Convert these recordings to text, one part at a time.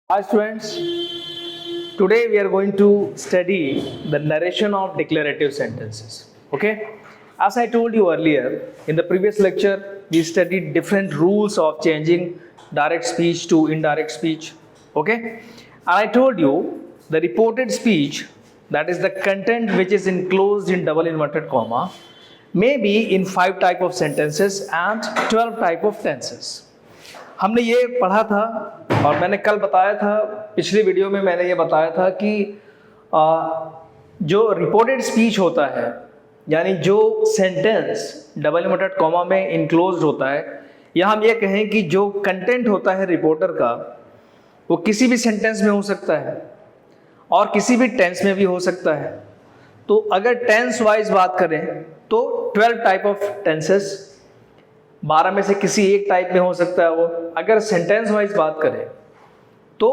Hi students, today we are going to study the narration of declarative sentences. Okay, as I told you earlier in the previous lecture, we studied different rules of changing direct speech to indirect speech. Okay, and I told you the reported speech, that is the content which is enclosed in double inverted comma, may be in 5 type of sentences and 12 type of tenses. हमने ये पढ़ा था और मैंने कल बताया था, पिछली वीडियो में मैंने ये बताया था कि जो रिपोर्टेड स्पीच होता है, यानी जो सेंटेंस डबल इन्वर्टेड कॉमा में इनक्लोज्ड होता है, या हम ये कहें कि जो कंटेंट होता है रिपोर्टर का, वो किसी भी सेंटेंस में हो सकता है और किसी भी टेंस में भी हो सकता है. तो अगर टेंस वाइज बात करें तो 12 टाइप ऑफ टेंसेस, 12 में से किसी एक टाइप में हो सकता है वो. अगर सेंटेंस वाइज बात करें तो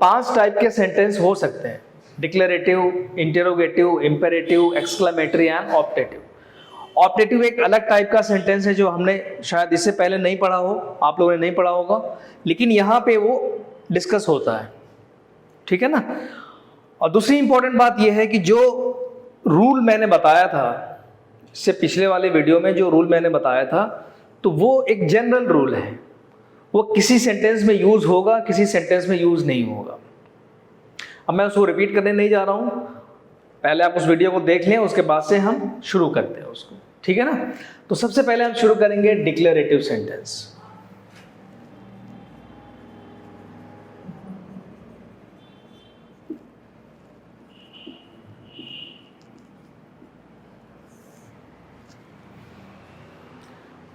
5 टाइप के सेंटेंस हो सकते हैं: declarative, interrogative, imperative, exclamatory and optative. Optative एक अलग टाइप का सेंटेंस है जो हमने शायद इससे पहले नहीं पढ़ा हो, आप लोगों ने नहीं पढ़ा होगा, लेकिन यहाँ पे वो डिस्कस होता है. ठीक है ना. और दूसरी इंपॉर्टेंट बात यह है कि जो रूल मैंने बताया था, इससे पिछले वाले वीडियो में जो रूल मैंने बताया था, तो वो एक जनरल रूल है. वो किसी सेंटेंस में यूज होगा, किसी सेंटेंस में यूज नहीं होगा. अब मैं उसको रिपीट करने नहीं जा रहा हूं, पहले आप उस वीडियो को देख लें, उसके बाद से हम शुरू करते हैं उसको. ठीक है ना. तो सबसे पहले हम शुरू करेंगे डिक्लेरेटिव सेंटेंस.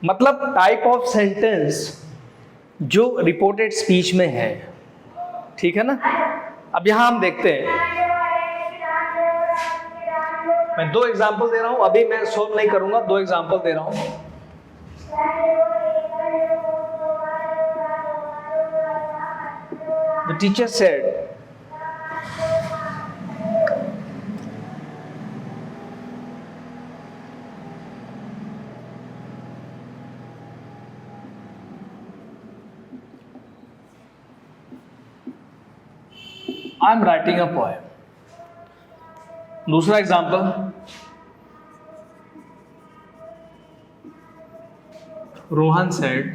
मतलब टाइप ऑफ सेंटेंस जो रिपोर्टेड स्पीच में है. ठीक है ना. अब यहां हम देखते हैं, मैं 2 एग्जांपल दे रहा हूं, अभी मैं सॉल्व नहीं करूंगा, 2 एग्जांपल दे रहा हूं. The teacher said, I am writing a poem. दूसरा example, Rohan said,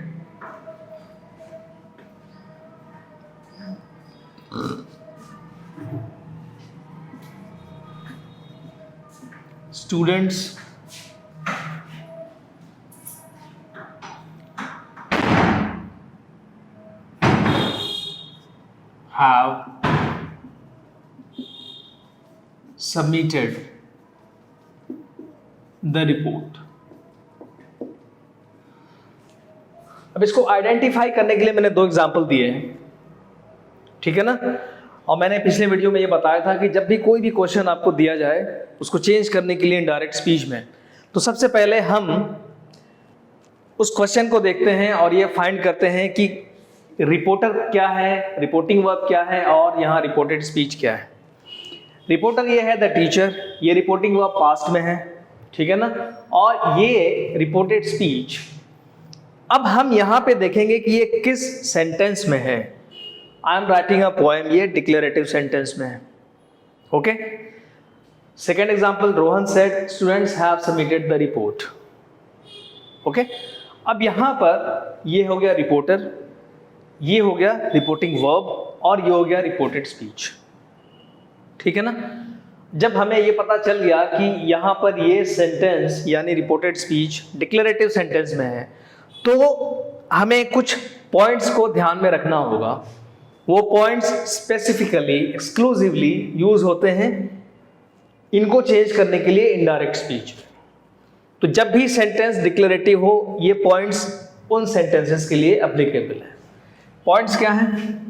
students have submitted the report. अब इसको आइडेंटिफाई करने के लिए मैंने 2 एग्जांपल दिए हैं. ठीक है ना. और मैंने पिछले वीडियो में ये बताया था कि जब भी कोई भी क्वेश्चन आपको दिया जाए उसको चेंज करने के लिए इनडायरेक्ट स्पीच में, तो सबसे पहले हम उस क्वेश्चन को देखते हैं और ये फाइंड करते हैं कि रिपोर्टर क्या है, रिपोर्टिंग वर्ब क्या है और यहाँ रिपोर्टेड स्पीच क्या है. रिपोर्टर ये है द टीचर, ये रिपोर्टिंग वर्ब पास्ट में है. ठीक है ना. और ये रिपोर्टेड स्पीच, अब हम यहां पे देखेंगे कि ये किस सेंटेंस में है. आई एम राइटिंग अ पोएम, ये डिक्लेरेटिव सेंटेंस में है. Okay. Second example, Rohan said students have submitted the report. Okay. अब यहां पर ये हो गया रिपोर्टर, ये हो गया रिपोर्टिंग वर्ब और ये हो गया रिपोर्टेड स्पीच. ठीक है ना. जब हमें ये पता चल गया कि यहाँ पर ये सेंटेंस यानी रिपोर्टेड स्पीच डिक्लेरेटिव सेंटेंस में है, तो हमें कुछ पॉइंट्स को ध्यान में रखना होगा. वो पॉइंट्स स्पेसिफिकली, एक्सक्लूसिवली यूज होते हैं इनको चेंज करने के लिए इनडायरेक्ट स्पीच. तो जब भी सेंटेंस डिक्लेरेटिव हो, ये पॉइंट्स उन सेंटेंसेस के लिए एप्लीकेबल है. पॉइंट्स क्या हैं,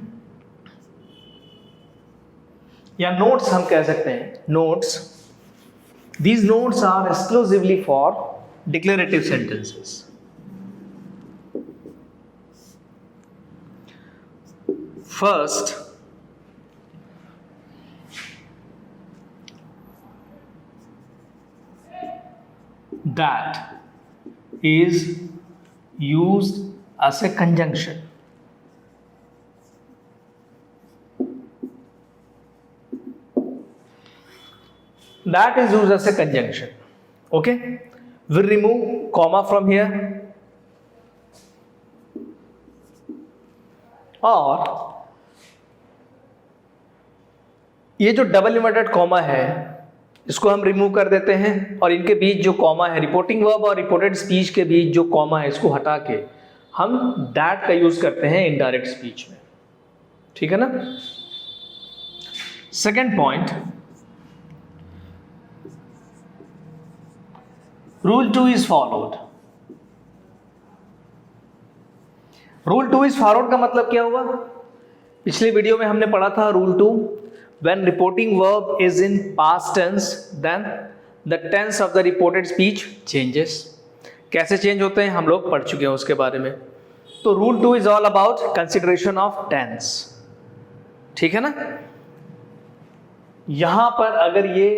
या नोट्स हम कह सकते हैं. Notes, these notes are exclusively for declarative sentences. First, that is used as a conjunction. that is used as a conjunction. Okay, we'll remove comma from here, और ये जो डबल इन्वर्टेड कॉमा है इसको हम रिमूव कर देते हैं, और इनके बीच जो कॉमा है, रिपोर्टिंग वर्ब और रिपोर्टेड स्पीच के बीच जो कॉमा है इसको हटा के हम दैट का यूज करते हैं इनडायरेक्ट स्पीच में। ठीक है ना। Second point, rule 2 is followed. Rule 2 is followed का मतलब क्या हुआ? पिछले वीडियो में हमने पढ़ा था rule 2, when reporting verb is in past tense then the tense of the reported speech changes। कैसे चेंज होते हैं हम लोग पढ़ चुके हैं उसके बारे में। तो rule 2 is all about consideration of tense. ठीक है ना। यहां पर अगर ये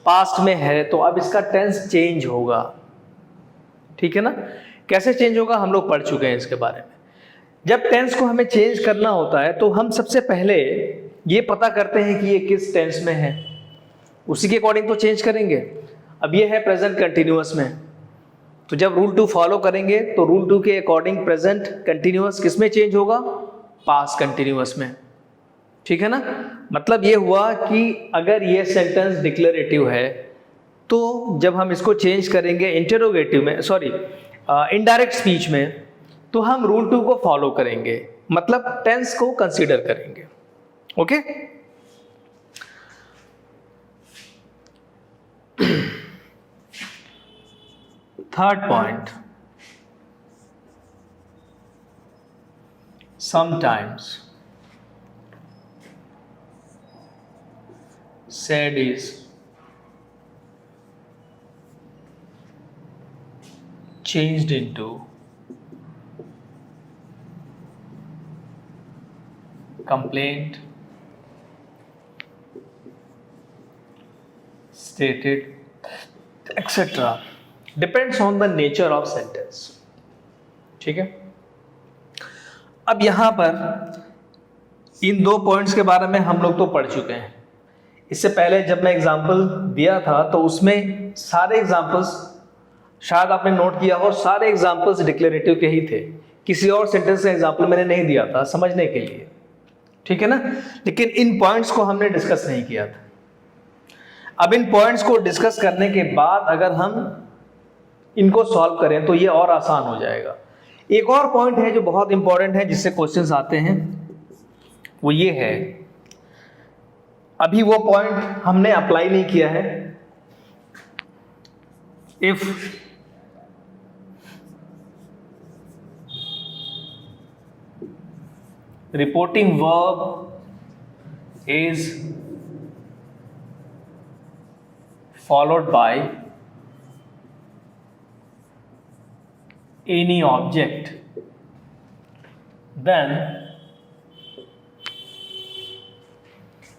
पास्ट में है तो अब इसका टेंस चेंज होगा। ठीक है ना। कैसे चेंज होगा हम लोग पढ़ चुके हैं इसके बारे में। जब टेंस को हमें चेंज करना होता है तो हम सबसे पहले ये पता करते हैं कि ये किस टेंस में है, उसी के अकॉर्डिंग तो चेंज करेंगे। अब ये है प्रेजेंट कंटिन्यूअस में, तो जब रूल 2 फॉलो करेंगे तो रूल 2 के अकॉर्डिंग प्रेजेंट कंटिन्यूअस किस में चेंज होगा? पास्ट कंटिन्यूअस में। ठीक है ना। मतलब ये हुआ कि अगर ये सेंटेंस डिक्लेरेटिव है तो जब हम इसको चेंज करेंगे इंटरोगेटिव में, सॉरी इनडायरेक्ट स्पीच में, तो हम रूल 2 को फॉलो करेंगे, मतलब टेंस को कंसीडर करेंगे। Okay. Third point, sometimes said is changed into complaint, stated, etc. depends on the nature of sentence। ठीक है। अब यहां पर इन 2 पॉइंट्स के बारे में हम लोग तो पढ़ चुके हैं। इससे पहले जब मैं एग्जाम्पल दिया था तो उसमें सारे एग्जाम्पल्स, शायद आपने नोट किया हो, सारे एग्जाम्पल्स डिक्लेरेटिव के ही थे। किसी और सेंटेंस का एग्जाम्पल मैंने नहीं दिया था समझने के लिए। ठीक है ना। लेकिन इन पॉइंट्स को हमने डिस्कस नहीं किया था। अब इन पॉइंट्स को डिस्कस करने के बाद अगर हम इनको सॉल्व करें तो ये और आसान हो जाएगा। एक और पॉइंट है जो बहुत इंपॉर्टेंट है, जिससे क्वेश्चंस आते हैं, वो ये है, अभी वो पॉइंट हमने अप्लाई नहीं किया है। If reporting verb is followed by any object then,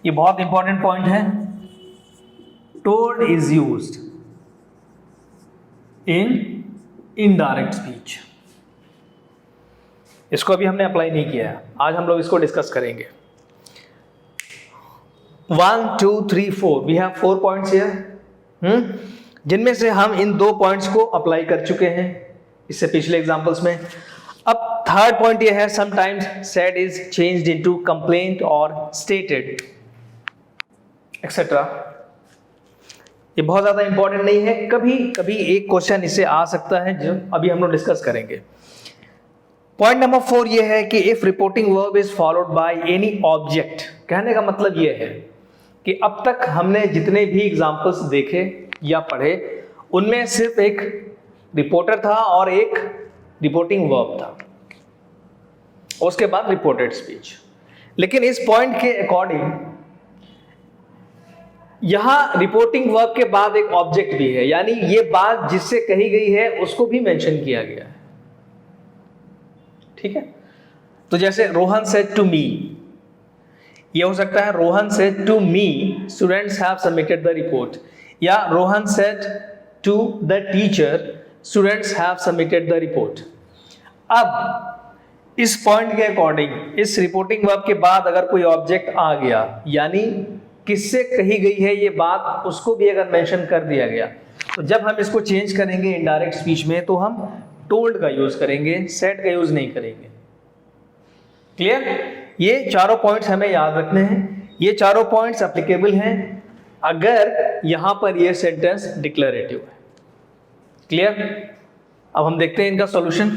ये बहुत इंपॉर्टेंट पॉइंट है, told is used in indirect speech. इसको अभी हमने अप्लाई नहीं किया है, आज हम लोग इसको डिस्कस करेंगे। 1 2 3 4 वी हैव 4 पॉइंट्स हियर, जिनमें से हम इन 2 पॉइंट्स को अप्लाई कर चुके हैं इससे पिछले एग्जांपल्स में। अब थर्ड पॉइंट ये है, sometimes said is changed into complaint और स्टेटेड एक्सेट्रा। ये बहुत ज्यादा इंपॉर्टेंट नहीं है, कभी कभी एक क्वेश्चन इससे आ सकता है जो अभी हम लोग डिस्कस करेंगे। पॉइंट नंबर 4 ये है कि if reporting verb is followed by any object, कहने का मतलब ये है कि अब तक हमने जितने भी एग्जांपल्स देखे या पढ़े उनमें सिर्फ एक रिपोर्टर था और एक रिपोर्टिंग वर्ब था, उसके बाद रिपोर्टेड स्पीच। लेकिन इस पॉइंट के अकॉर्डिंग यहां रिपोर्टिंग वर्ब के बाद एक ऑब्जेक्ट भी है, यानी ये बात जिससे कही गई है उसको भी मेंशन किया गया है। ठीक है। तो जैसे रोहन सेड टू मी, ये हो सकता है Rohan said to me students have submitted the report, या Rohan said to the teacher students have submitted the report. अब इस पॉइंट के अकॉर्डिंग इस रिपोर्टिंग वर्ब के बाद अगर कोई ऑब्जेक्ट आ गया, यानी किससे कही गई है ये बात, उसको भी अगर मेंशन कर दिया गया, तो जब हम इसको चेंज करेंगे इनडायरेक्ट स्पीच में तो हम टोल्ड का यूज करेंगे, सेड का यूज नहीं करेंगे। क्लियर? ये चारों पॉइंट्स हमें याद रखने हैं। ये चारों पॉइंट्स एप्लीकेबल हैं अगर यहां पर ये सेंटेंस डिक्लेरेटिव है। क्लियर? अब हम देखते हैं इनका सॉल्यूशन।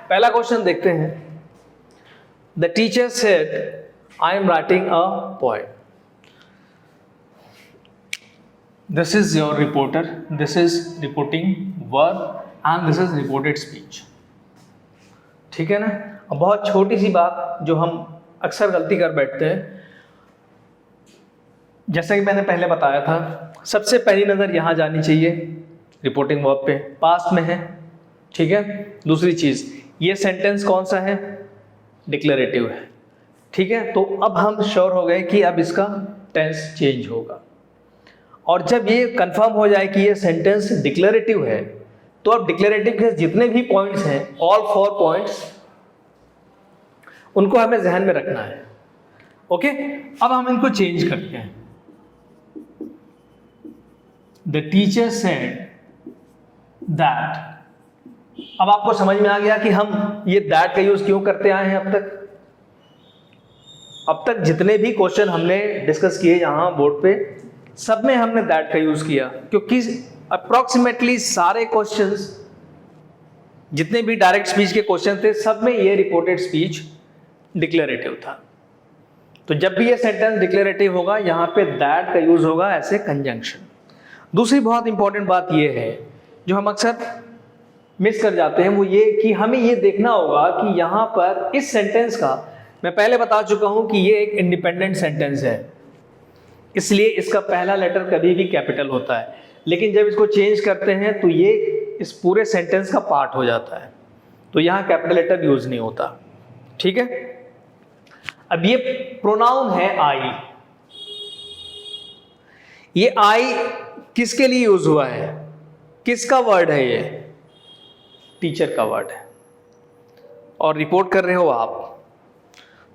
पहला क्वेश्चन देखते हैं। The teacher said I am writing a poem. This is your reporter, this is reporting verb and this is reported speech. ठीक है ना? अब बहुत छोटी सी बात जो हम अक्सर गलती कर बैठते हैं, जैसा कि मैंने पहले बताया था, सबसे पहली नज़र यहाँ जानी चाहिए रिपोर्टिंग वर्ब पे, पास्ट में है। ठीक है? दूसरी चीज़, ये सेंटेंस कौन सा है? डिक्लेरेटिव है। ठीक है? तो अब हम श्योर हो गए कि अब इसका टेंस चेंज होगा। और जब ये कंफर्म हो जाए कि ये सेंटेंस डिक्लेरेटिव है, तो अब डिक्लेरेटिव के जितने भी पॉइंट्स हैं, ऑल 4 पॉइंट्स, उनको हमें ध्यान में रखना है। ओके? अब हम इनको चेंज करते हैं। The teacher said that. अब आपको समझ में आ गया कि हम ये दैट का यूज क्यों करते आए हैं अब तक। अब तक जितने भी क्वेश्चन हमने डिस्कस किए यहां बोर्ड पे, सब में हमने दैट का यूज किया, क्योंकि अप्रोक्सीमेटली सारे क्वेश्चंस, जितने भी डायरेक्ट स्पीच के क्वेश्चन थे, सब में ये रिपोर्टेड स्पीच डिक्लेरेटिव था। तो जब भी ये सेंटेंस डिक्लेरेटिव होगा, यहां पे दैट का यूज होगा एज ए कंजंक्शन। दूसरी बहुत इंपॉर्टेंट बात ये है जो हम अक्सर मिस कर जाते हैं, वो ये कि हमें ये देखना होगा कि यहां पर इस सेंटेंस का, मैं पहले बता चुका हूं कि ये एक इंडिपेंडेंट सेंटेंस है, इसलिए इसका पहला लेटर कभी भी कैपिटल होता है, लेकिन जब इसको चेंज करते हैं तो ये इस पूरे सेंटेंस का पार्ट हो जाता है, तो यहां कैपिटल लेटर यूज नहीं होता। ठीक है? अब ये प्रोनाउन है आई। ये आई किसके लिए यूज हुआ है? किसका वर्ड है ये? टीचर का वर्ड है। और रिपोर्ट कर रहे हो आप,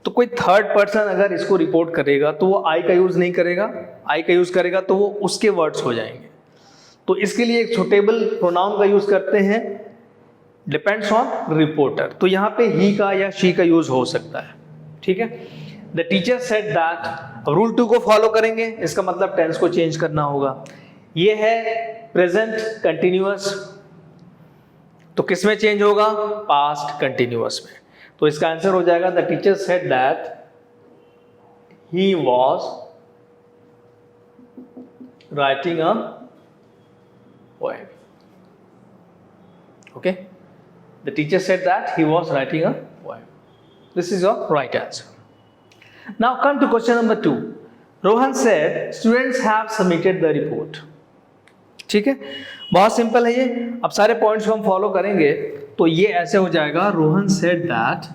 तो कोई थर्ड पर्सन अगर इसको रिपोर्ट करेगा तो वो आई का यूज नहीं करेगा। आई का यूज करेगा तो वो उसके वर्ड्स हो जाएंगे। तो इसके लिए एक सुटेबल प्रोनाउन का यूज करते हैं, डिपेंड्स ऑन रिपोर्टर। तो यहां पे ही का या शी का यूज हो सकता है। ठीक है? The teacher said that. Rule 2 को फॉलो करेंगे, इसका मतलब टेंस को चेंज करना होगा। ये है प्रेजेंट कंटिन्यूअस, तो किस में चेंज होगा? पास्ट कंटिन्यूअस में। तो इसका आंसर हो जाएगा the teacher said that he was writing a poem. Okay? The teacher said that he was writing a poem. This is your right answer. Now come to question number 2. Rohan said students have submitted the report. ठीक है? बहुत simple है ये। अब सारे points को हम follow करेंगे तो ये ऐसे हो जाएगा, Rohan said that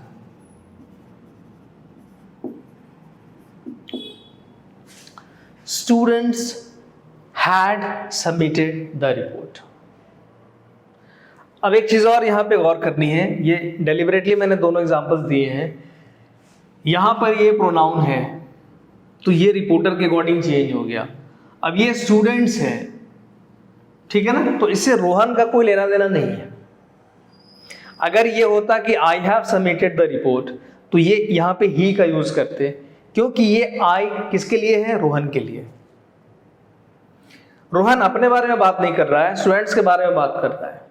students had submitted the report. अब एक चीज और यहां पे गौर करनी है, ये डेलिबरेटली मैंने दोनों एग्जांपल्स दिए हैं। यहां पर ये प्रोनाउन है तो ये रिपोर्टर के अकॉर्डिंग चेंज हो गया। अब ये स्टूडेंट्स है, ठीक है ना? तो इससे रोहन का कोई लेना देना नहीं है। अगर ये होता कि I have submitted the report, तो ये यहां पे ही का यूज करते, क्योंकि ये आई किसके लिए है? रोहन के लिए। रोहन अपने बारे में बात नहीं कर रहा है, स्टूडेंट्स के बारे में बात कर रहा है।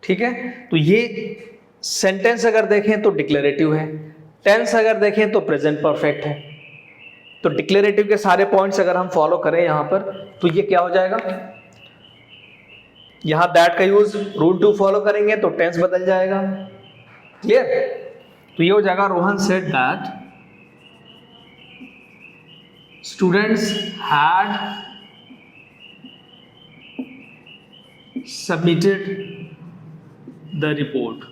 ठीक है? तो ये सेंटेंस अगर देखें तो डिक्लेरेटिव है, टेंस अगर देखें तो प्रेजेंट परफेक्ट है। तो डिक्लेरेटिव के सारे पॉइंट्स अगर हम फॉलो करें यहां पर, तो ये क्या हो जाएगा? यहां दैट का यूज, रूल 2 फॉलो करेंगे तो टेंस बदल जाएगा। क्लियर? तो ये हो जाएगा Rohan said that students had submitted the report.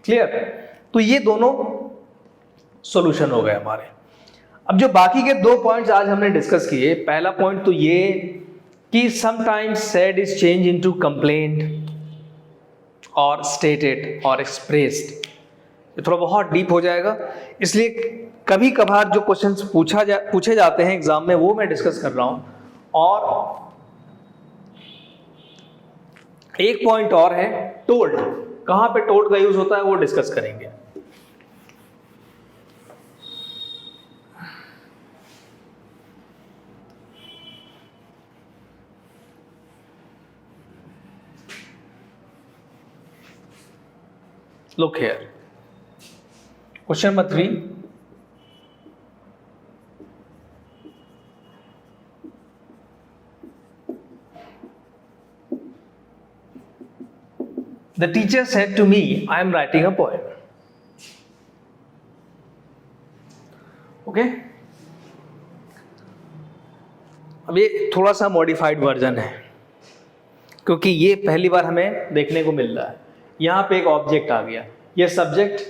Clear? तो ये दोनों सॉल्यूशन हो गए हमारे। अब जो बाकी के 2 पॉइंट्स आज हमने डिस्कस किए, पहला पॉइंट तो ये कि sometimes said is change into complaint और स्टेटेड और एक्सप्रेस्ड, ये थोड़ा बहुत डीप हो जाएगा, इसलिए कभी कभार जो क्वेश्चंस पूछे जाते हैं एग्जाम में वो मैं डिस्कस कर रहा हूं। और एक पॉइंट और है टोल्ड, कहां पे टोल्ड का यूज होता है वो डिस्कस करेंगे। Look here. Question number 3. The teacher said to me, I am writing a poem. Okay? अब ये थोड़ा सा मॉडिफाइड वर्जन है, क्योंकि ये पहली बार हमें देखने को मिल रहा है। यहाँ पे एक ऑब्जेक्ट आ गया, ये सब्जेक्ट,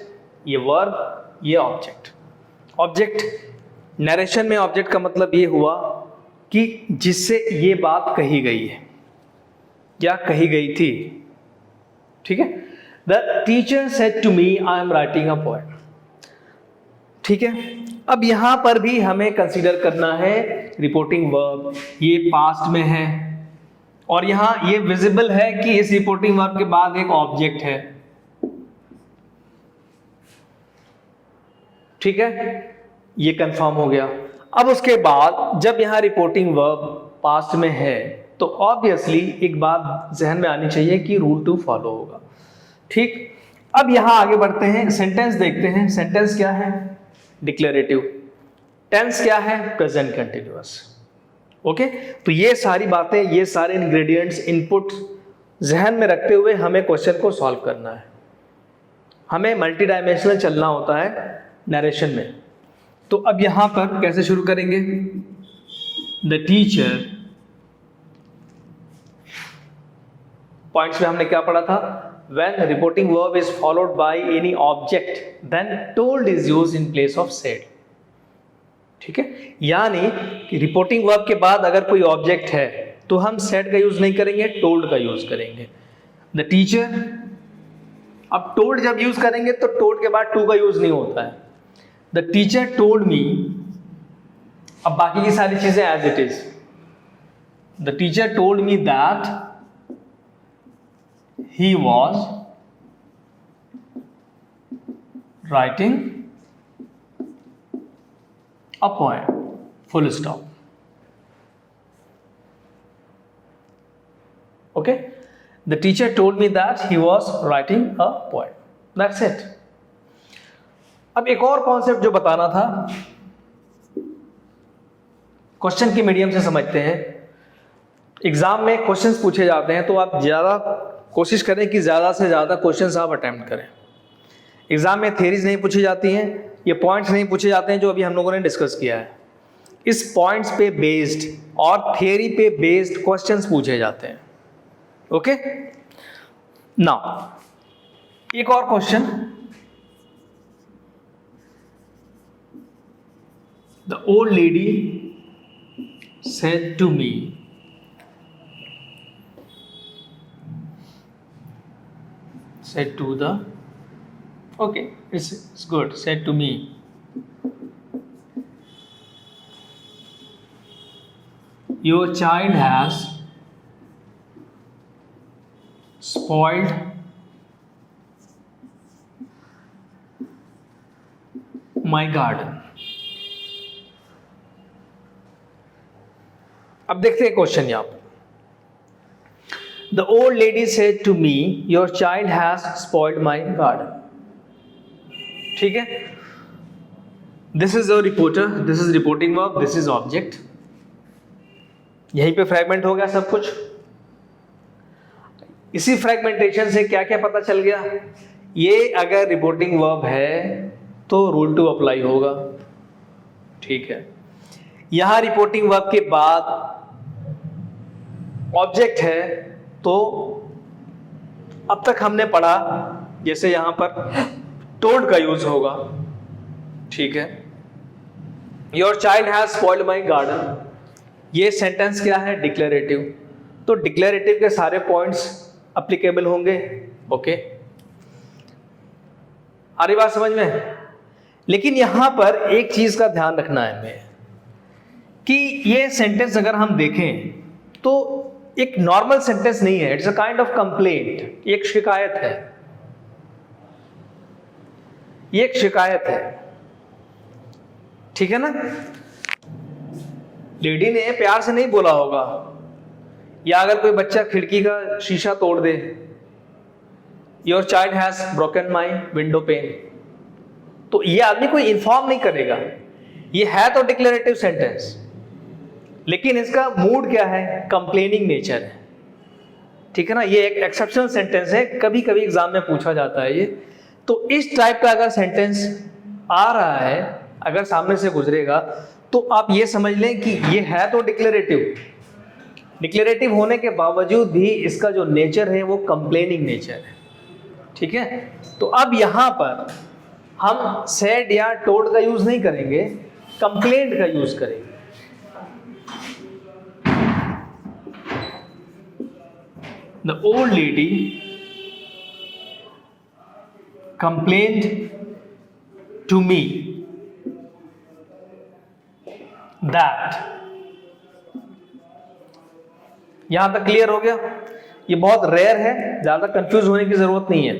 ये वर्ब, ये ऑब्जेक्ट। ऑब्जेक्ट नरेशन में ऑब्जेक्ट का मतलब ये हुआ कि जिससे ये बात कही गई है या कही गई थी। ठीक है, the teacher said to me I am writing a poem. ठीक है, अब यहां पर भी हमें कंसीडर करना है रिपोर्टिंग वर्ब, ये पास्ट में है और यहां ये विजिबल है कि इस रिपोर्टिंग वर्ब के बाद एक ऑब्जेक्ट है। ठीक है, ये कंफर्म हो गया। अब उसके बाद जब यहां रिपोर्टिंग वर्ब पास्ट में है तो ऑब्वियसली एक बात जहन में आनी चाहिए कि रूल 2 फॉलो होगा। ठीक, अब यहां आगे बढ़ते हैं, सेंटेंस देखते हैं। सेंटेंस क्या है? डिक्लेरेटिव। टेंस क्या है? Present continuous. ओके, तो ये सारी बातें, ये सारे इंग्रेडिएंट्स, इनपुट जहन में रखते हुए हमें क्वेश्चन को सॉल्व करना है। हमें मल्टी डायमेंशनल चलना होता है नरेशन में। तो अब यहां पर कैसे शुरू करेंगे? द टीचर, पॉइंट्स में हमने क्या पढ़ा था? When reporting verb is followed by any object then told is used in place of said. ठीक है, यानी कि रिपोर्टिंग वर्ब के बाद अगर कोई ऑब्जेक्ट है तो हम सेड का यूज नहीं करेंगे, टोल्ड का यूज करेंगे। द टीचर, अब टोल्ड जब यूज करेंगे तो टोल्ड के बाद टू का यूज नहीं होता है। द टीचर टोल्ड मी, अब बाकी की सारी चीजें as it is. The teacher told me that he was writing a poem, full stop. Okay, the teacher told me that he was writing a poem. That's it. अब एक और concept जो बताना था, क्वेश्चन के मीडियम से समझते हैं। एग्जाम में क्वेश्चंस पूछे जाते हैं तो आप ज्यादा कोशिश करें कि ज़्यादा से ज़्यादा क्वेश्चंस आप अटेम्प्ट करें। एग्जाम में थ्योरीज नहीं पूछी जाती हैं, ये पॉइंट्स नहीं पूछे जाते हैं जो अभी हम लोगों ने डिस्कस किया है। इस पॉइंट्स पे बेस्ड और थ्योरी पे बेस्ड क्वेश्चंस पूछे जाते हैं। ओके, नाउ एक और question. The old lady said to me, said to the, okay, it's good, said to me, your child has spoiled my garden. अब देखते हैं क्वेश्चन यहां पर। The old lady said to me, your child has spoiled my garden. ठीक है, this is the reporter, this is reporting verb, this is object. यहीं पे fragment हो गया सब कुछ। इसी फ्रैगमेंटेशन से क्या क्या पता चल गया? ये अगर रिपोर्टिंग वर्ब है तो रूल 2 अप्लाई होगा। ठीक है, यहां रिपोर्टिंग वर्ब के बाद ऑब्जेक्ट है तो अब तक हमने पढ़ा जैसे यहां पर टोल्ड का यूज होगा। ठीक है, your child has spoiled my garden, ये सेंटेंस क्या है? डिक्लेरेटिव। तो डिक्लेरेटिव के सारे पॉइंट्स अप्लीकेबल होंगे। ओके, आ रही बात समझ में? लेकिन यहां पर एक चीज का ध्यान रखना है हमें कि ये सेंटेंस अगर हम देखें तो एक नॉर्मल सेंटेंस नहीं है, it's a kind of complaint, एक शिकायत है, ये एक शिकायत है, ठीक है ना? लेडी ने प्यार से नहीं बोला होगा, या अगर कोई बच्चा खिड़की का शीशा तोड़ दे, your child has broken my window pane, तो ये आदमी कोई इन्फॉर्म नहीं करेगा। ये है तो डिक्लेरेटिव सेंटेंस, लेकिन इसका मूड क्या है? कंप्लेनिंग नेचर है, ठीक है ना? ये एक एक्सेप्शनल सेंटेंस है, कभी कभी एग्जाम में पूछा जाता है ये। तो इस टाइप का अगर सेंटेंस आ रहा है, अगर सामने से गुजरेगा, तो आप ये समझ लें कि ये है तो डिक्लेरेटिव, डिक्लेरेटिव होने के बावजूद भी इसका जो नेचर है वो कंप्लेनिंग नेचर है, ठीक है? तो अब यहां पर हम सैड या टोल्ड का यूज नहीं करेंगे, कंप्लेंट का यूज करेंगे। The old lady complained to me that, यहां तक क्लियर हो गया? ये बहुत रेयर है, ज्यादा कंफ्यूज होने की जरूरत नहीं है,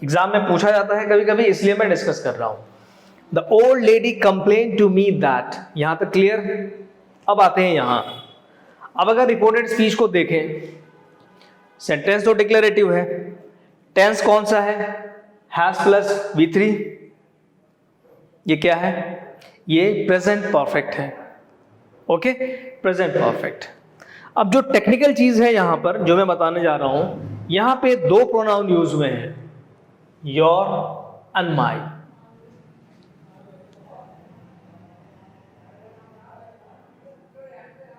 एग्जाम में पूछा जाता है कभी कभी, इसलिए मैं डिस्कस कर रहा हूं। The old lady complain to me that, यहां तक क्लियर? अब आते हैं यहां, अब अगर रिपोर्टेड स्पीच को देखें, सेंटेंस तो डिक्लेरेटिव है, टेंस कौन सा है? हैज प्लस V3, ये क्या है? ये प्रेजेंट परफेक्ट है। Okay, present perfect. अब जो टेक्निकल चीज है यहां पर जो मैं बताने जा रहा हूं, यहां पे दो प्रोनाउन यूज हुए हैं, your and my.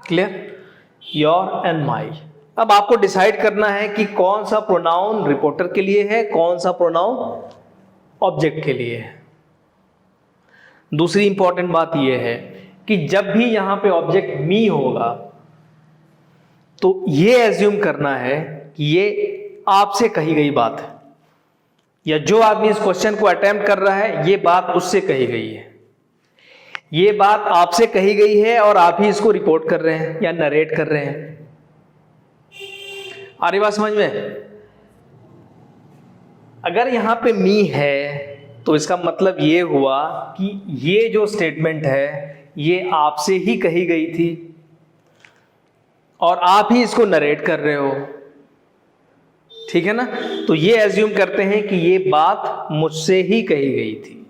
Clear? Your and my. अब आपको डिसाइड करना है कि कौन सा प्रोनाउन रिपोर्टर के लिए है, कौन सा प्रोनाउन ऑब्जेक्ट के लिए है। दूसरी इंपॉर्टेंट बात यह है कि जब भी यहां पे ऑब्जेक्ट मी होगा तो यह एज्यूम करना है कि ये आपसे कही गई बात है, या जो आदमी इस क्वेश्चन को अटेम्प्ट कर रहा है ये बात उससे कही गई है, ये बात आपसे कही गई है और आप ही इसको रिपोर्ट कर रहे हैं या नरेट कर रहे हैं। आ रही बात समझ में? अगर यहां पे मी है तो इसका मतलब ये हुआ कि ये जो स्टेटमेंट है ये आपसे ही कही गई थी और आप ही इसको नरेट कर रहे हो, ठीक है ना? तो ये एज्यूम करते हैं कि ये बात मुझसे ही कही गई थी,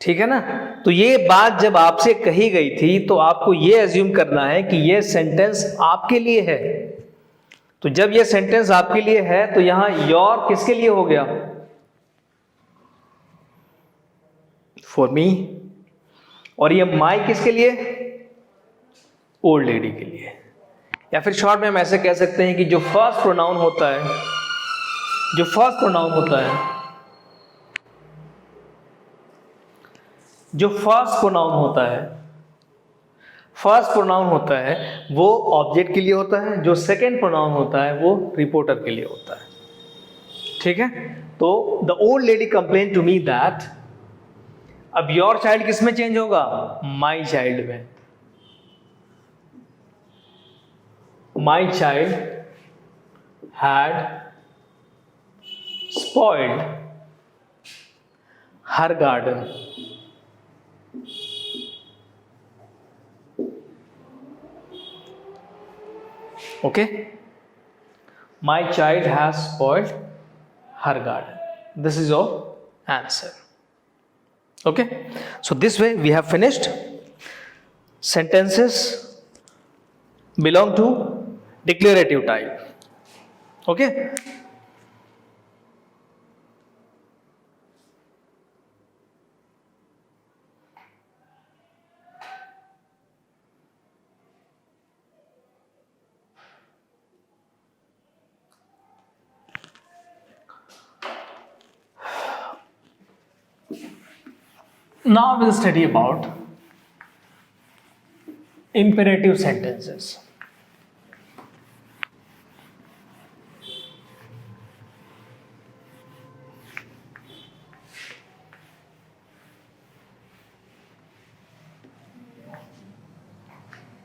ठीक है ना? तो ये बात जब आपसे कही गई थी तो आपको ये एज्यूम करना है कि ये सेंटेंस आपके लिए है। तो जब ये सेंटेंस आपके लिए है तो यहां योर किसके लिए हो गया? For me. और ये माई किसके लिए? ओल्ड लेडी के लिए। या फिर शॉर्ट में हम ऐसे कह सकते हैं कि जो फर्स्ट प्रोनाउन होता है, जो फर्स्ट प्रोनाउन होता है, जो फर्स्ट प्रोनाउन होता है, फर्स्ट प्रोनाउन होता है वो ऑब्जेक्ट के लिए होता है, जो सेकेंड प्रोनाउन होता है वो रिपोर्टर के लिए होता है, ठीक है? तो the old lady complain to me that, अब योर चाइल्ड किस में चेंज होगा? माई चाइल्ड में। My child had spoiled her garden. Okay, my child has spoiled her garden. This is your answer. Okay, so this way we have finished. Sentences belong to declarative type. Okay, now we'll study about imperative sentences.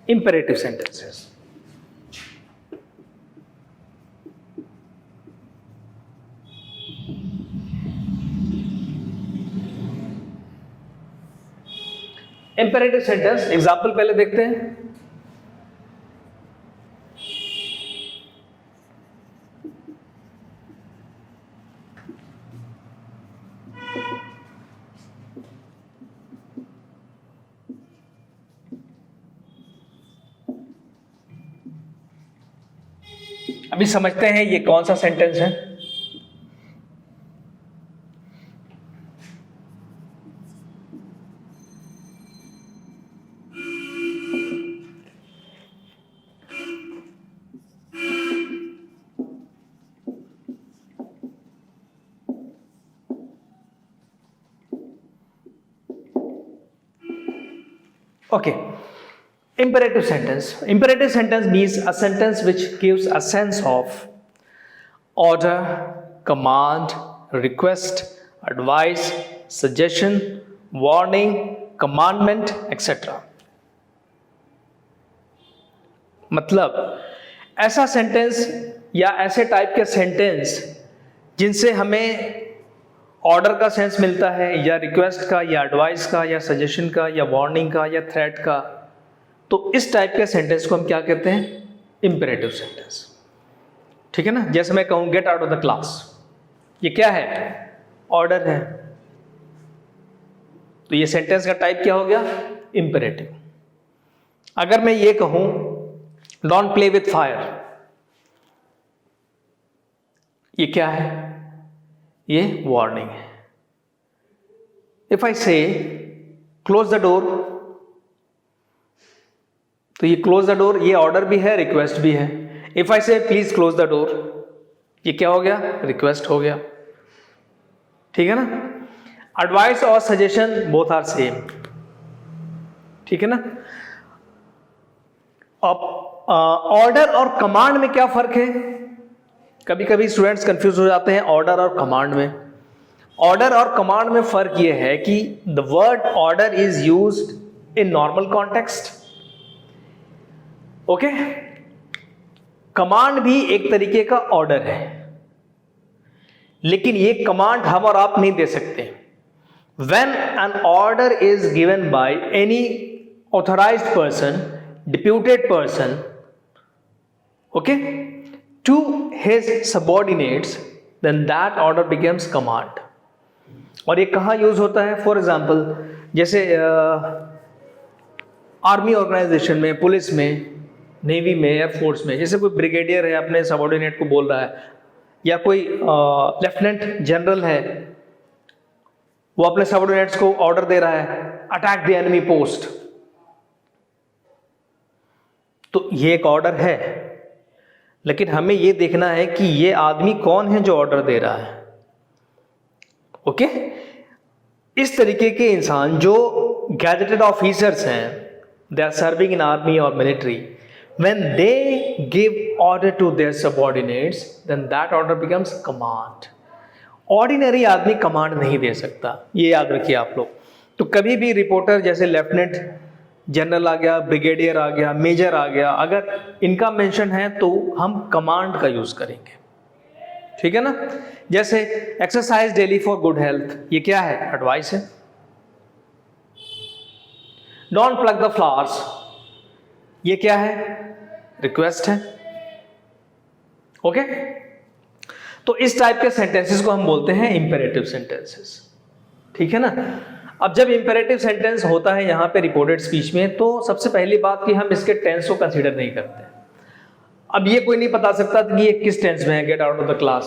Imperative sentences. Imperative sentence example पहले देखते हैं. अभी समझते हैं ये कौन सा sentence है. Okay. Imperative sentence. Imperative sentence means a sentence which gives a sense of order, command, request, advice, suggestion, warning, commandment, etc. मतलब ऐसा सेंटेंस या ऐसे टाइप के सेंटेंस जिनसे हमें ऑर्डर का सेंस मिलता है, या रिक्वेस्ट का, या एडवाइस का, या सजेशन का, या वार्निंग का, या थ्रेट का, तो इस टाइप के सेंटेंस को हम क्या कहते हैं? Imperative sentence. ठीक है ना. जैसे मैं कहूं gate out of the class, ये क्या है? ऑर्डर है. तो ये सेंटेंस का टाइप क्या हो गया? इंपेरेटिव. अगर मैं ये कहूं डोंट प्ले विथ फायर, ये क्या है? ये वार्निंग है. इफ आई से क्लोज द डोर, तो ये क्लोज द डोर, ये ऑर्डर भी है, रिक्वेस्ट भी है. इफ आई से प्लीज क्लोज द डोर, ये क्या हो गया? रिक्वेस्ट हो गया. ठीक है ना. एडवाइस और सजेशन बोथ आर सेम. ठीक है ना. अब ऑर्डर और कमांड में क्या फर्क है? कभी कभी स्टूडेंट्स कंफ्यूज हो जाते हैं ऑर्डर और कमांड में. ऑर्डर और कमांड में फर्क यह है कि the word order is used in normal context. Okay. Command भी एक तरीके का ऑर्डर है, लेकिन ये कमांड हम और आप नहीं दे सकते. When an order is given by any authorised person, deputed person, okay, to his subordinates, then that order becomes command. और ये कहाँ यूज होता है? फॉर एग्जाम्पल जैसे आर्मी ऑर्गेनाइजेशन में, पुलिस में, नेवी में, एयरफोर्स में, जैसे कोई ब्रिगेडियर है अपने सबॉर्डिनेट को बोल रहा है, या कोई लेफ्टिनेंट जनरल है, वो अपने सबॉर्डिनेट्स को ऑर्डर दे रहा है अटैक द एनिमी पोस्ट, तो ये एक ऑर्डर है. लेकिन हमें ये देखना है कि ये आदमी कौन है जो ऑर्डर दे रहा है. ओके. इस तरीके के इंसान जो गैजेटेड ऑफिसर्स हैं, they are serving in army और military, when they give order to their subordinates, then that order becomes command. Ordinary आदमी कमांड नहीं दे सकता, ये याद रखिए आप लोग. तो कभी भी रिपोर्टर जैसे लेफ्टिनेंट जनरल आ गया, ब्रिगेडियर आ गया, मेजर आ गया, अगर इनका मेंशन है तो हम कमांड का यूज करेंगे. ठीक है ना. जैसे exercise daily for good health, ये क्या है? एडवाइस है. डोंट प्लग द फ्लावर्स, ये क्या है? रिक्वेस्ट है. ओके. तो इस टाइप के सेंटेंसेस को हम बोलते हैं इंपेरेटिव सेंटेंसेस. ठीक है ना. अब जब इंपेरेटिव सेंटेंस होता है यहाँ पे रिपोर्टेड स्पीच में, तो सबसे पहली बात कि हम इसके टेंस को कंसीडर नहीं करते. अब ये कोई नहीं बता सकता कि ये किस टेंस में है. Get out of the class,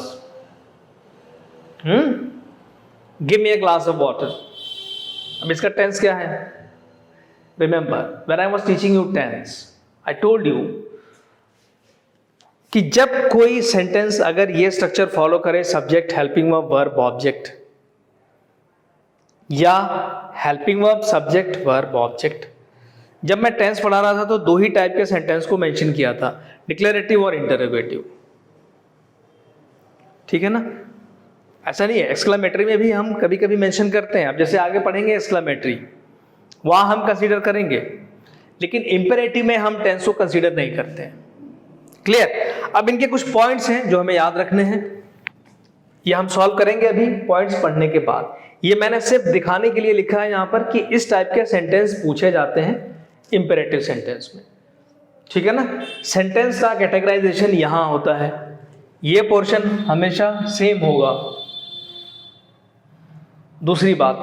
give me a glass of water, अब इसका टेंस क्या है? Remember when I was teaching you tense, I told you कि जब कोई सेंटेंस अगर ये स्ट्रक्चर फॉलो करे, subject, helping verb, verb, object, या helping verb, subject, verb, object, जब मैं टेंस पढ़ा रहा था तो दो ही टाइप के सेंटेंस को मेंशन किया था, डिक्लेरेटिव और इंटरोगेटिव, ठीक है ना। ऐसा नहीं है, एक्सक्लेमेटरी में भी हम कभी कभी मेंशन करते हैं, अब जैसे आगे पढ़ेंगे एक्सक्लेमेटरी, वहां हम कंसीडर करेंगे, लेकिन इंपेरेटिव में हम टेंस को कंसीडर नहीं करते हैं। क्लियर। अब इनके कुछ पॉइंट्स हैं जो हमें याद रखने हैं, ये हम सॉल्व करेंगे अभी पॉइंट्स पढ़ने के बाद। ये मैंने सिर्फ दिखाने के लिए लिखा है यहां पर कि इस टाइप के सेंटेंस पूछे जाते हैं इंपेरेटिव सेंटेंस में, ठीक है ना। सेंटेंस का कैटेगराइजेशन यहां होता है, ये पोर्शन हमेशा सेम होगा। दूसरी बात,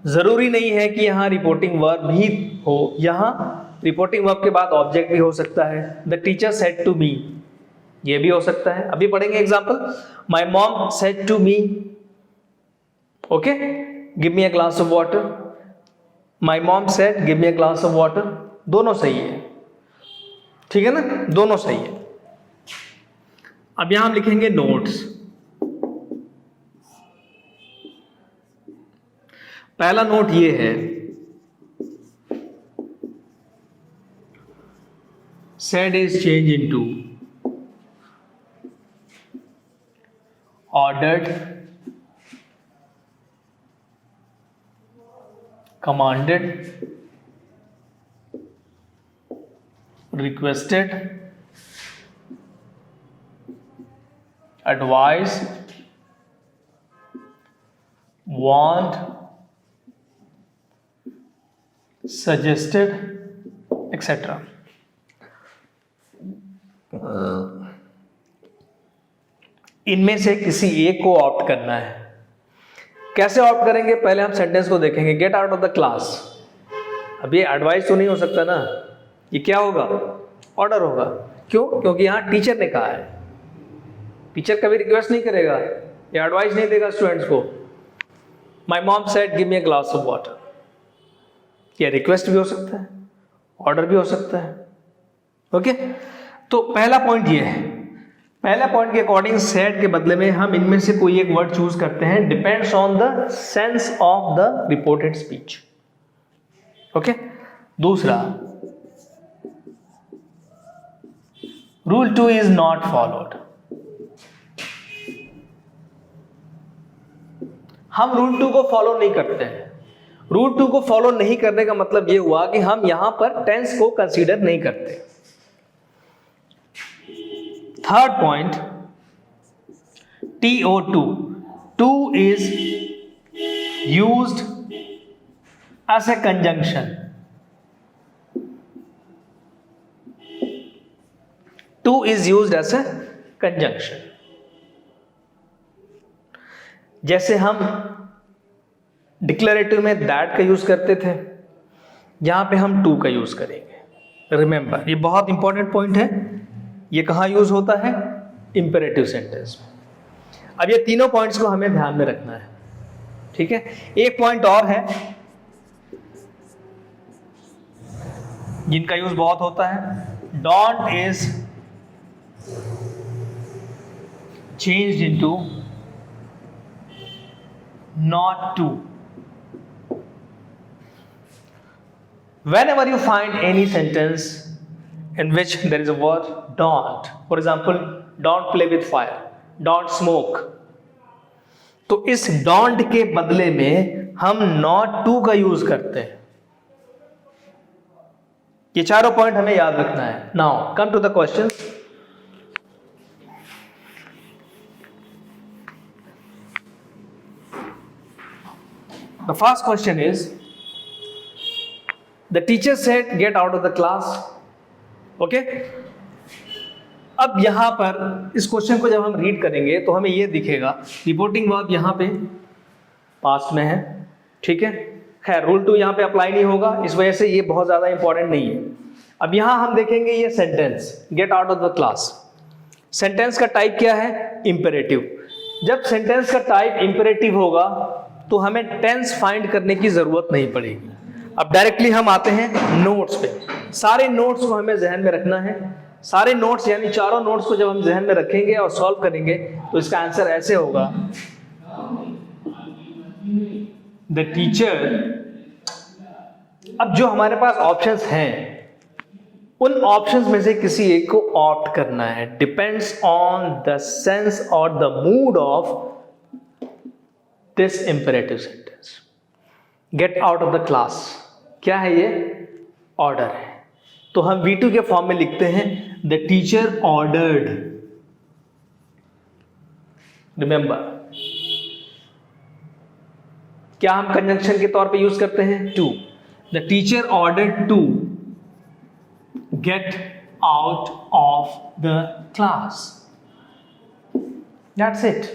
जरूरी नहीं है कि यहां रिपोर्टिंग वर्ब ही हो, यहां रिपोर्टिंग वर्ब के बाद ऑब्जेक्ट भी हो सकता है। The teacher said to me, ये भी हो सकता है। अभी पढ़ेंगे example, my mom said to me, okay, give me a glass of water. My mom said give me a glass of water, दोनों सही है, ठीक है ना, दोनों सही है। अब यहां हम लिखेंगे नोट्स। पहला नोट ये है, said is changed into ordered, commanded, requested, advised, warned, suggested, etc. इनमें से किसी एक को ऑप्ट करना है। कैसे ऑप्ट करेंगे, पहले हम सेंटेंस को देखेंगे। Gate out of the class, अब ये एडवाइस तो नहीं हो सकता ना, ये क्या होगा, ऑर्डर होगा। क्यों? क्योंकि यहां टीचर ने कहा है, टीचर कभी रिक्वेस्ट नहीं करेगा या एडवाइस नहीं देगा स्टूडेंट्स को। My mom said give me a glass of water, ये रिक्वेस्ट भी हो सकता है, ऑर्डर भी हो सकता है, ओके। तो पहला पॉइंट ये है, पहला पॉइंट के अकॉर्डिंग सेड के बदले में हम इनमें से कोई एक वर्ड चूज करते हैं, depends on the sense of the reported speech, okay. दूसरा, रूल 2 इज नॉट फॉलोड। हम रूल 2 को फॉलो नहीं करते हैं। रूल 2 को फॉलो नहीं करने का मतलब यह हुआ कि हम यहां पर टेंस को कंसीडर नहीं करते। Third point, TO2, to is used as a conjunction. To is used as a conjunction. जैसे हम डिक्लेरेटिव में दैट का यूज करते थे, यहां पे हम टू का यूज करेंगे। रिमेंबर, ये बहुत इंपॉर्टेंट पॉइंट है। ये कहां यूज होता है, इंपेरेटिव सेंटेंस में। अब ये तीनों पॉइंट्स को हमें ध्यान में रखना है, ठीक है। एक पॉइंट और है जिनका यूज बहुत होता है, don't is changed into not to. Whenever you find any sentence in which there is a word don't, for example, don't play with fire, don't smoke, तो इस don't के बदले में हम not to का यूज करते हैं। ये चारों पॉइंट हमें याद रखना है। Now come to the questions. The first question is, the teacher said get out of the class, okay? अब यहां पर इस क्वेश्चन को जब हम रीड करेंगे तो हमें यह दिखेगा रिपोर्टिंग वर्ब यहां पे पास्ट में है, ठीक है। खैर रूल 2 यहां पे अप्लाई नहीं होगा, इस वजह से ये बहुत ज्यादा इंपॉर्टेंट नहीं है। अब यहां हम देखेंगे ये sentence gate out of the class, sentence का टाइप क्या है, इंपेरेटिव। जब सेंटेंस का टाइप इंपेरेटिव होगा तो हमें टेंस फाइंड करने की जरूरत नहीं पड़ेगी। अब डायरेक्टली हम आते हैं नोट्स पे। सारे नोट्स को हमें जहन में रखना है। सारे नोट्स यानी चारों नोट्स को जब हम जहन में रखेंगे और सॉल्व करेंगे तो इसका आंसर ऐसे होगा, द टीचर अब जो हमारे पास ऑप्शंस हैं, उन ऑप्शंस में से किसी एक को ऑप्ट करना है, डिपेंड्स ऑन द सेंस और the mood off this imperative sentence. Gate out of the class क्या है? ये ऑर्डर है। तो हम V2 के फॉर्म में लिखते हैं द टीचर ऑर्डर्ड। रिमेंबर, क्या हम कंजंक्शन के तौर पे यूज करते हैं? To. The teacher ordered to get out of the class. That's it.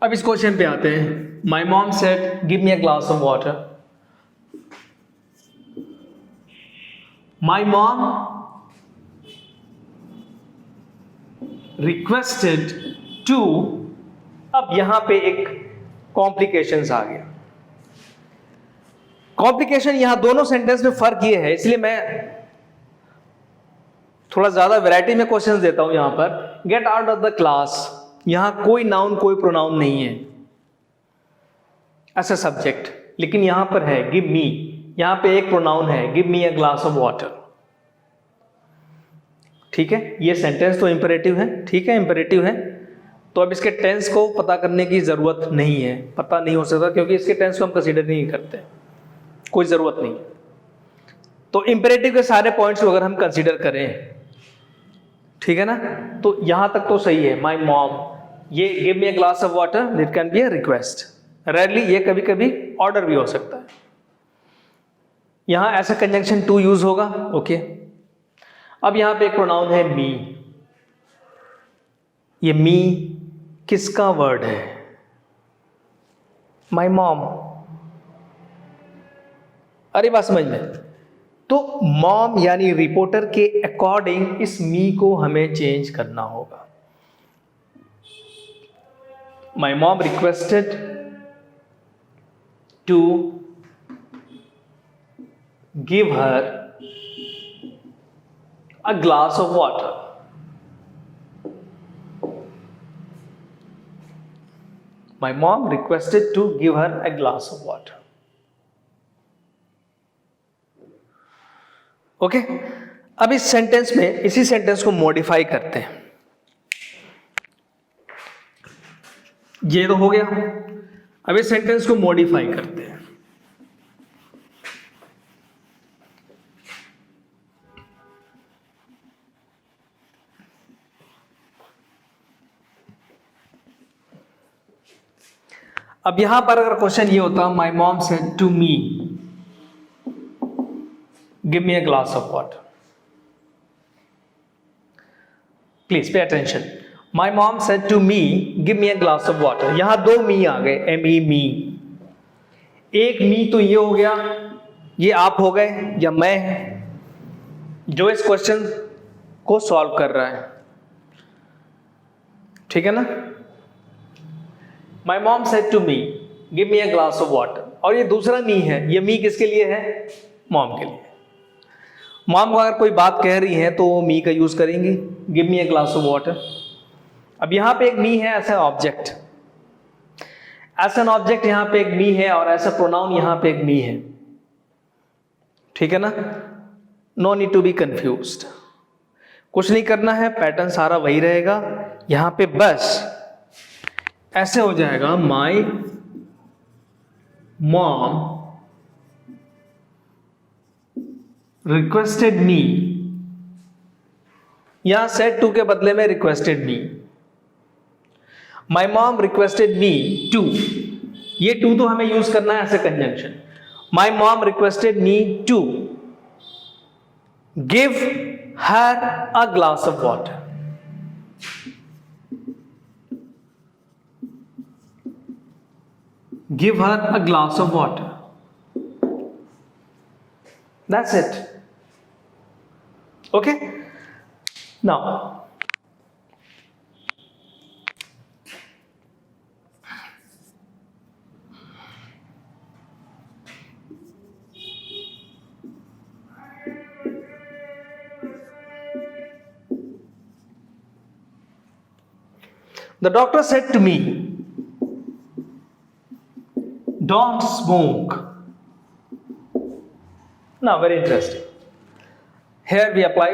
अब इस क्वेश्चन पे आते हैं। My mom said give me a glass of water. My mom requested to. अब यहां पे एक कॉम्प्लिकेशंस आ गया। कॉम्प्लिकेशन यहां दोनों सेंटेंस में फर्क ये है, इसलिए मैं थोड़ा ज्यादा वैरायटी में क्वेश्चंस देता हूं। यहां पर gate out of the class, यहां कोई नाउन कोई प्रोनाउन नहीं है ऐसा सब्जेक्ट, लेकिन यहां पर है गिव मी, यहां पे एक प्रोनाउन है give me a glass of water. ठीक है, ये सेंटेंस तो इंपेरेटिव है। ठीक है, इंपेरेटिव है, तो अब इसके टेंस को पता करने की जरूरत नहीं है, पता नहीं हो सकता क्योंकि इसके टेंस को हम कंसीडर नहीं करते, कोई जरूरत नहीं। तो इंपेरेटिव के सारे पॉइंट्स अगर हम कंसीडर करें, ठीक है ना, तो यहां तक तो सही है। माई मॉम, ये give me a glass of water, it can be a request. Rarely ये कभी कभी ऑर्डर भी हो सकता है। यहां ऐसा कंजंक्शन टू यूज होगा। ओके, अब यहां पे एक प्रोनाउन है मी। ये मी किसका वर्ड है? My mom. अरे बात समझ में? तो मॉम यानी रिपोर्टर के अकॉर्डिंग इस मी को हमें चेंज करना होगा। My mom requested to give her a glass of water. My mom requested to give her a glass of water. Okay, अब इस सेंटेंस में इसी सेंटेंस को मॉडिफाई करते हैं। ये तो हो गया, अब इस सेंटेंस को मॉडिफाई करते हैं। अब यहां पर अगर क्वेश्चन ये होता, my mom said to me give me a glass of water. Please pay attention. My mom said to me give me a glass of water. यहां दो मी आ गए, एम ई मी। एक मी तो ये हो गया, ये आप हो गए या मैं जो इस क्वेश्चन को सॉल्व कर रहा है। ठीक है ना? My mom said to me give me a glass of water, और ये दूसरा मी है। ये मी किसके लिए है? मॉम के लिए। मॉम को अगर कोई बात कह रही है तो वो मी का यूज करेंगी, give me a glass of water. अब यहां पे एक मी है as an object, as an object यहां पे एक मी है, और एज अ प्रोनाउन यहां पे एक मी है। ठीक है ना? No need to be confused, कुछ नहीं करना है, पैटर्न सारा वही रहेगा। यहां पे बस ऐसे हो जाएगा, माई मॉम रिक्वेस्टेड मी, यहां सेड टू के बदले में requested me. My mom requested me to, ये टू तो हमें यूज करना है as a conjunction. My mom requested me to give her a glass of water. Give her a glass of water. That's it. Okay? Now, the doctor said to me, don't smoke. Now, very interesting. Here we apply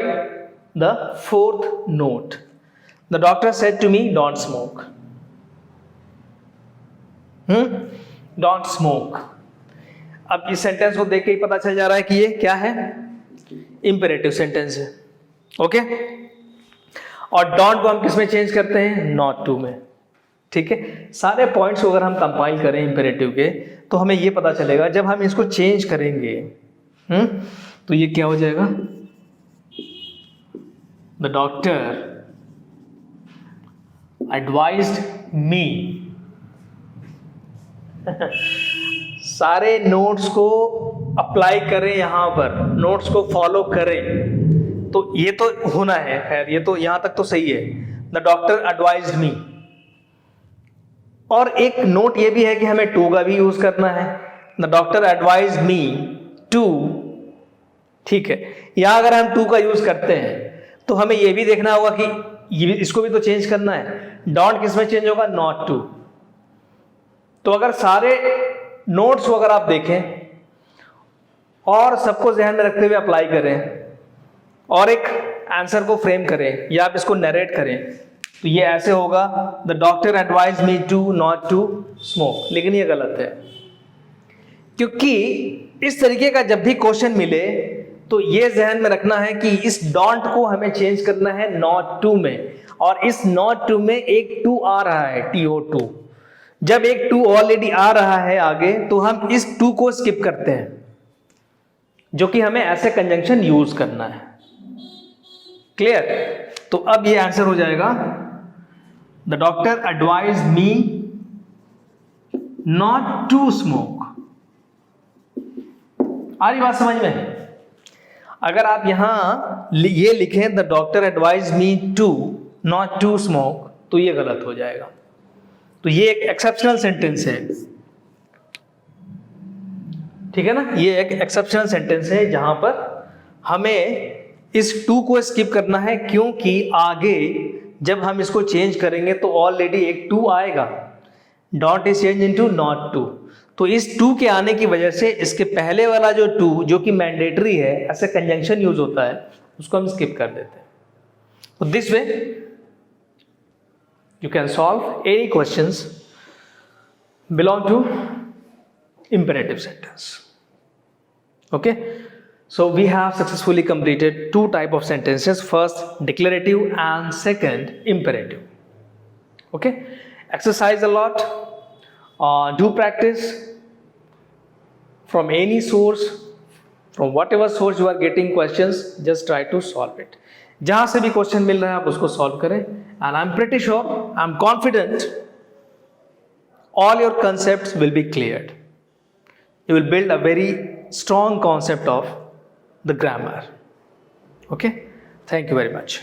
the fourth note. The doctor said to me, don't smoke. Don't smoke. अब इस sentence को देख के ही पता चल जा रहा है कि ये क्या है, इंपेरेटिव सेंटेंस है. ओके, और डोंट को हम किस में चेंज करते हैं, नॉट टू में. ठीक है, सारे पॉइंट्स को अगर हम कंपाइल करें इंपेरेटिव के तो हमें ये पता चलेगा जब हम इसको चेंज करेंगे तो ये क्या हो जाएगा, द डॉक्टर एडवाइज्ड मी. सारे नोट्स को अप्लाई करें, यहां पर नोट्स को फॉलो करें, तो ये तो होना है. खैर ये तो यहां तक तो सही है, द डॉक्टर एडवाइज्ड मी. और एक नोट ये भी है कि हमें टू का भी यूज करना है, the doctor advised me to. ठीक है, यहां अगर हम टू का यूज करते हैं तो हमें ये भी देखना होगा कि इसको भी तो चेंज करना है. डोंट किस में चेंज होगा, नॉट टू. तो अगर सारे नोट्स को अगर आप देखें और सबको ध्यान में रखते हुए अप्लाई करें और एक आंसर को फ्रेम करें या आप इसको नरेट करें तो ये ऐसे होगा, the doctor advise me to not to smoke. लेकिन ये गलत है, क्योंकि इस तरीके का जब भी क्वेश्चन मिले तो ये ध्यान में रखना है कि इस डोंट को हमें चेंज करना है नॉट टू में, और इस नॉट टू में एक टू आ रहा है, TO2. जब एक टू ऑलरेडी आ रहा है आगे तो हम इस टू को स्किप करते हैं, जो कि हमें ऐसे कंजंक्शन यूज करना है. क्लियर? तो अब ये आंसर हो जाएगा, the doctor advise me not to smoke. आ रही बात समझ में? अगर आप यहां ये लिखें the doctor advise me to not to smoke तो ये गलत हो जाएगा. तो ये एक एक्सेप्शनल सेंटेंस है. ठीक है ना, ये एक एक्सेप्शनल सेंटेंस है जहां पर हमें इस टू को स्किप करना है, क्योंकि आगे जब हम इसको चेंज करेंगे तो ऑलरेडी एक टू आएगा. डॉट is change into not to. तो इस टू के आने की वजह से इसके पहले वाला जो टू, जो कि मैंडेटरी है, ऐसे कंजंक्शन यूज होता है, उसको हम स्किप कर देते हैं. तो this way you can solve any questions belong to imperative sentence. Okay, so we have successfully completed two type of sentences, first declarative and second imperative. Okay, exercise a lot, do practice from any source, from whatever source you are getting questions, just try to solve it. जहां से भी question मिल रहा है आप उसको solve करें, and I am pretty sure, I am confident all your concepts will be cleared. You will build a very strong concept of the grammar. Okay, thank you very much.